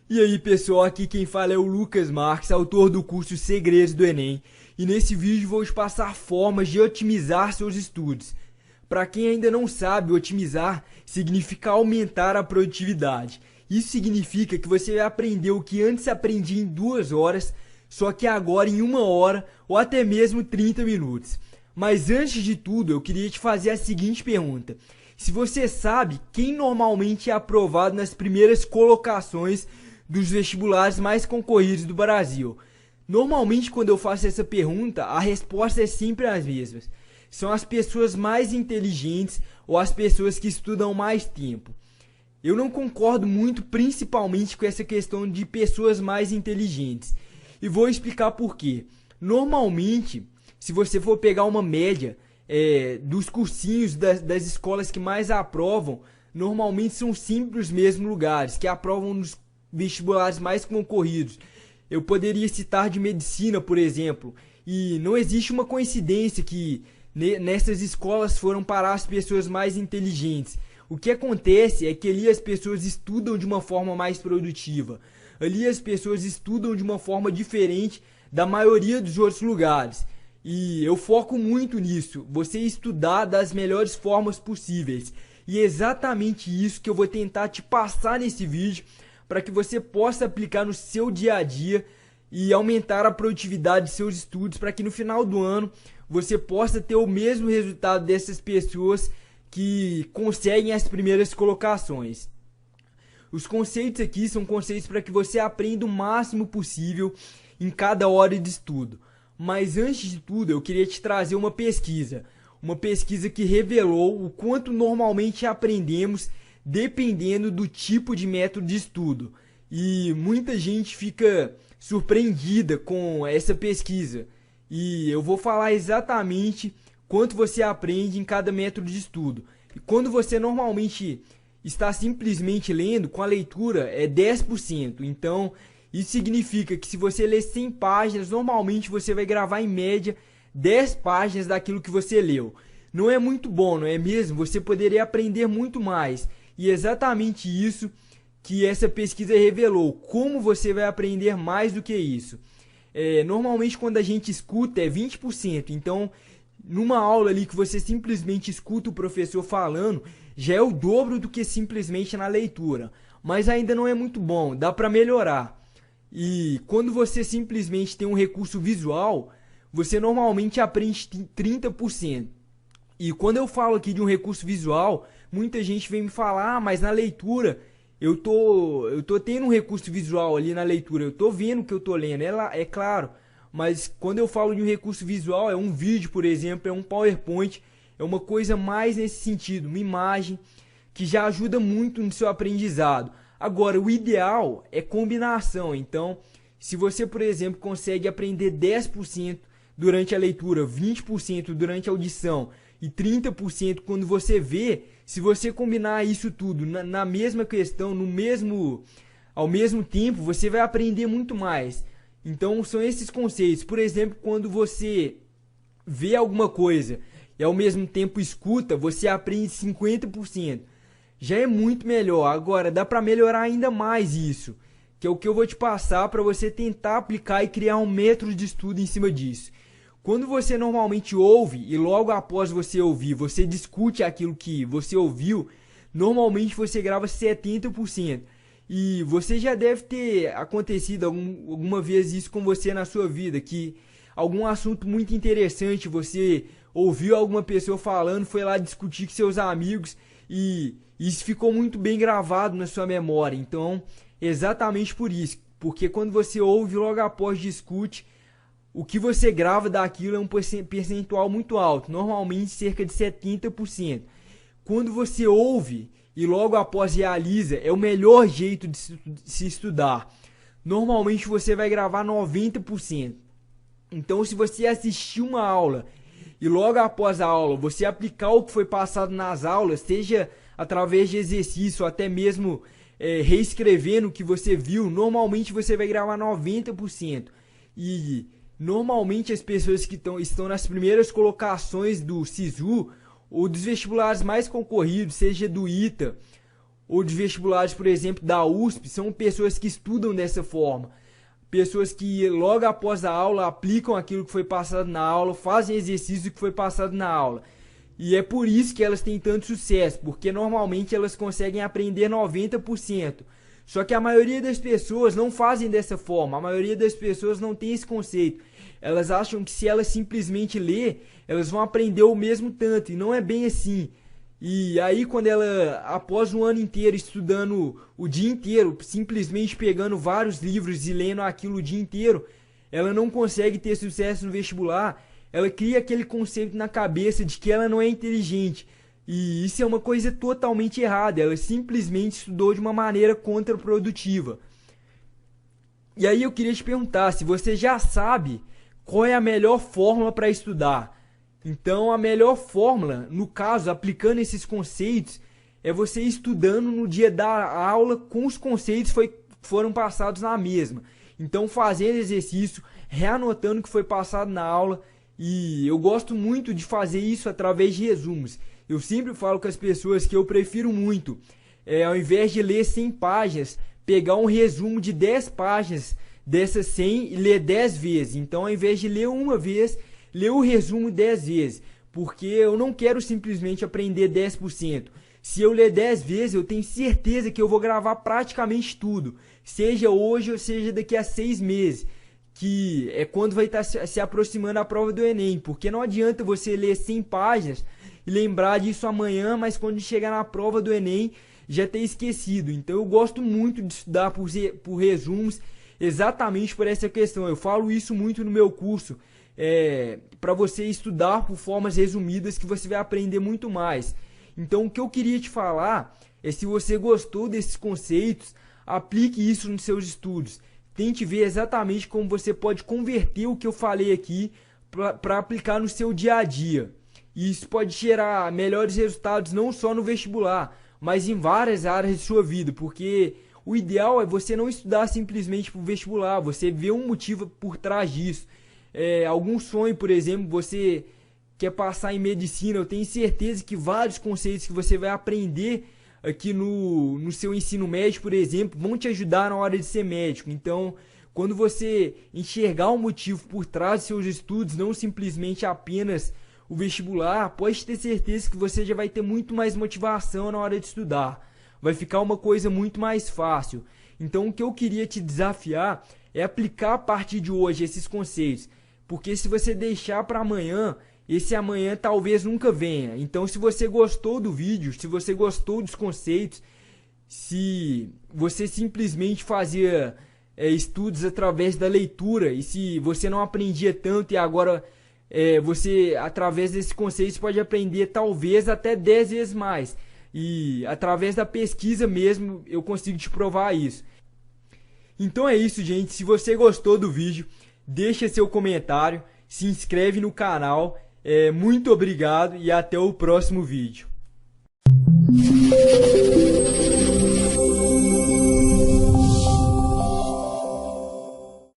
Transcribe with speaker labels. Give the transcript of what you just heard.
Speaker 1: E aí pessoal, aqui quem fala é o Lucas Marques, autor do curso Segredos do Enem. E nesse vídeo vou te passar formas de otimizar seus estudos. Para quem ainda não sabe, otimizar significa aumentar a produtividade. Isso significa que você vai aprender o que antes aprendia em 2 horas, só que agora em 1 hora ou até mesmo 30 minutos. Mas antes de tudo, eu queria te fazer a seguinte pergunta. Se você sabe quem normalmente é aprovado nas primeiras colocações dos vestibulares mais concorridos do Brasil? Normalmente, quando eu faço essa pergunta, a resposta é sempre as mesmas. São as pessoas mais inteligentes ou as pessoas que estudam mais tempo. Eu não concordo muito, principalmente com essa questão de pessoas mais inteligentes. E vou explicar por quê. Normalmente, se você for pegar uma média dos cursinhos das escolas que mais aprovam, normalmente são sempre os mesmos lugares, que aprovam nos vestibulares mais concorridos. Eu poderia citar de medicina, por exemplo. E não existe uma coincidência que nessas escolas foram parar as pessoas mais inteligentes. O que acontece é que ali as pessoas estudam de uma forma mais produtiva. Ali as pessoas estudam de uma forma diferente da maioria dos outros lugares. E eu foco muito nisso, você estudar das melhores formas possíveis. E é exatamente isso que eu vou tentar te passar nesse vídeo, para que você possa aplicar no seu dia a dia e aumentar a produtividade de seus estudos, para que no final do ano você possa ter o mesmo resultado dessas pessoas que conseguem as primeiras colocações. Os conceitos aqui são conceitos para que você aprenda o máximo possível em cada hora de estudo. Mas antes de tudo, eu queria te trazer uma pesquisa que revelou o quanto normalmente aprendemos dependendo do tipo de método de estudo. E muita gente fica surpreendida com essa pesquisa. E eu vou falar exatamente quanto você aprende em cada método de estudo. E quando você normalmente está simplesmente lendo, com a leitura é 10%. Então, isso significa que se você ler 100 páginas, normalmente você vai gravar em média 10 páginas daquilo que você leu. Não é muito bom, não é mesmo? Você poderia aprender muito mais. E é exatamente isso que essa pesquisa revelou. Como você vai aprender mais do que isso? Normalmente quando a gente escuta é 20%. Então, numa aula ali que você simplesmente escuta o professor falando, já é o dobro do que simplesmente na leitura. Mas ainda não é muito bom, dá para melhorar. E quando você simplesmente tem um recurso visual, você normalmente aprende 30%. E quando eu falo aqui de um recurso visual, muita gente vem me falar, mas na leitura eu tô tendo um recurso visual ali na leitura, eu tô vendo o que eu tô lendo, é claro. Mas quando eu falo de um recurso visual, é um vídeo, por exemplo, é um PowerPoint, é uma coisa mais nesse sentido, uma imagem que já ajuda muito no seu aprendizado. Agora, o ideal é combinação. Então, se você, por exemplo, consegue aprender 10% durante a leitura, 20% durante a audição e 30% quando você vê, se você combinar isso tudo na mesma questão, ao mesmo tempo, você vai aprender muito mais. Então, são esses conceitos. Por exemplo, quando você vê alguma coisa e ao mesmo tempo escuta, você aprende 50%. Já é muito melhor. Agora, dá para melhorar ainda mais isso, que é o que eu vou te passar para você tentar aplicar e criar um método de estudo em cima disso. Quando você normalmente ouve e logo após você ouvir, você discute aquilo que você ouviu, normalmente você grava 70%. E você já deve ter acontecido alguma vez isso com você na sua vida, que algum assunto muito interessante, você ouviu alguma pessoa falando, foi lá discutir com seus amigos e isso ficou muito bem gravado na sua memória. Então, exatamente por isso, porque quando você ouve logo após discute, o que você grava daquilo é um percentual muito alto, normalmente cerca de 70%. Quando você ouve e logo após realiza, é o melhor jeito de se estudar. Normalmente você vai gravar 90%. Então, se você assistir uma aula e logo após a aula você aplicar o que foi passado nas aulas, seja através de exercício, até mesmo reescrevendo o que você viu, normalmente você vai gravar 90%. E normalmente as pessoas que estão nas primeiras colocações do SISU ou dos vestibulares mais concorridos, seja do ITA ou de vestibulares, por exemplo, da USP, são pessoas que estudam dessa forma. Pessoas que logo após a aula aplicam aquilo que foi passado na aula, fazem exercício que foi passado na aula. E é por isso que elas têm tanto sucesso, porque normalmente elas conseguem aprender 90%. Só que a maioria das pessoas não fazem dessa forma, a maioria das pessoas não tem esse conceito. Elas acham que se elas simplesmente ler, elas vão aprender o mesmo tanto, e não é bem assim. E aí quando ela, após um ano inteiro estudando o dia inteiro, simplesmente pegando vários livros e lendo aquilo o dia inteiro, ela não consegue ter sucesso no vestibular, ela cria aquele conceito na cabeça de que ela não é inteligente. E isso é uma coisa totalmente errada, ela simplesmente estudou de uma maneira contraprodutiva. E aí eu queria te perguntar, se você já sabe qual é a melhor fórmula para estudar. Então a melhor fórmula, no caso, aplicando esses conceitos, é você estudando no dia da aula com os conceitos que foram passados na mesma. Então fazendo exercício, reanotando o que foi passado na aula, e eu gosto muito de fazer isso através de resumos. Eu sempre falo com as pessoas que eu prefiro muito, ao invés de ler 100 páginas, pegar um resumo de 10 páginas dessas 100 e ler 10 vezes. Então ao invés de ler uma vez, ler o resumo 10 vezes, porque eu não quero simplesmente aprender 10%. Se eu ler 10 vezes, eu tenho certeza que eu vou gravar praticamente tudo, seja hoje ou seja daqui a 6 meses, que é quando vai estar se aproximando a prova do Enem, porque não adianta você ler 100 páginas e lembrar disso amanhã, mas quando chegar na prova do Enem já ter esquecido. Então eu gosto muito de estudar por resumos, exatamente por essa questão. Eu falo isso muito no meu curso, para você estudar por formas resumidas que você vai aprender muito mais. Então o que eu queria te falar é, se você gostou desses conceitos, aplique isso nos seus estudos. Tente ver exatamente como você pode converter o que eu falei aqui para aplicar no seu dia a dia. E isso pode gerar melhores resultados não só no vestibular, mas em várias áreas de sua vida, porque o ideal é você não estudar simplesmente para o vestibular, você vê um motivo por trás disso. Algum sonho, por exemplo, você quer passar em medicina, eu tenho certeza que vários conceitos que você vai aprender aqui no seu ensino médio, por exemplo, vão te ajudar na hora de ser médico. Então, quando você enxergar um motivo por trás de seus estudos, não simplesmente apenas o vestibular, pode ter certeza que você já vai ter muito mais motivação na hora de estudar. Vai ficar uma coisa muito mais fácil. Então, o que eu queria te desafiar é aplicar a partir de hoje esses conceitos. Porque se você deixar para amanhã, esse amanhã talvez nunca venha. Então, se você gostou do vídeo, se você gostou dos conceitos, se você simplesmente fazia estudos através da leitura, e se você não aprendia tanto e agora você, através desses conceitos, pode aprender talvez até 10 vezes mais. E através da pesquisa mesmo, eu consigo te provar isso. Então é isso, gente. Se você gostou do vídeo, deixa seu comentário, se inscreve no canal. Muito obrigado e até o próximo vídeo.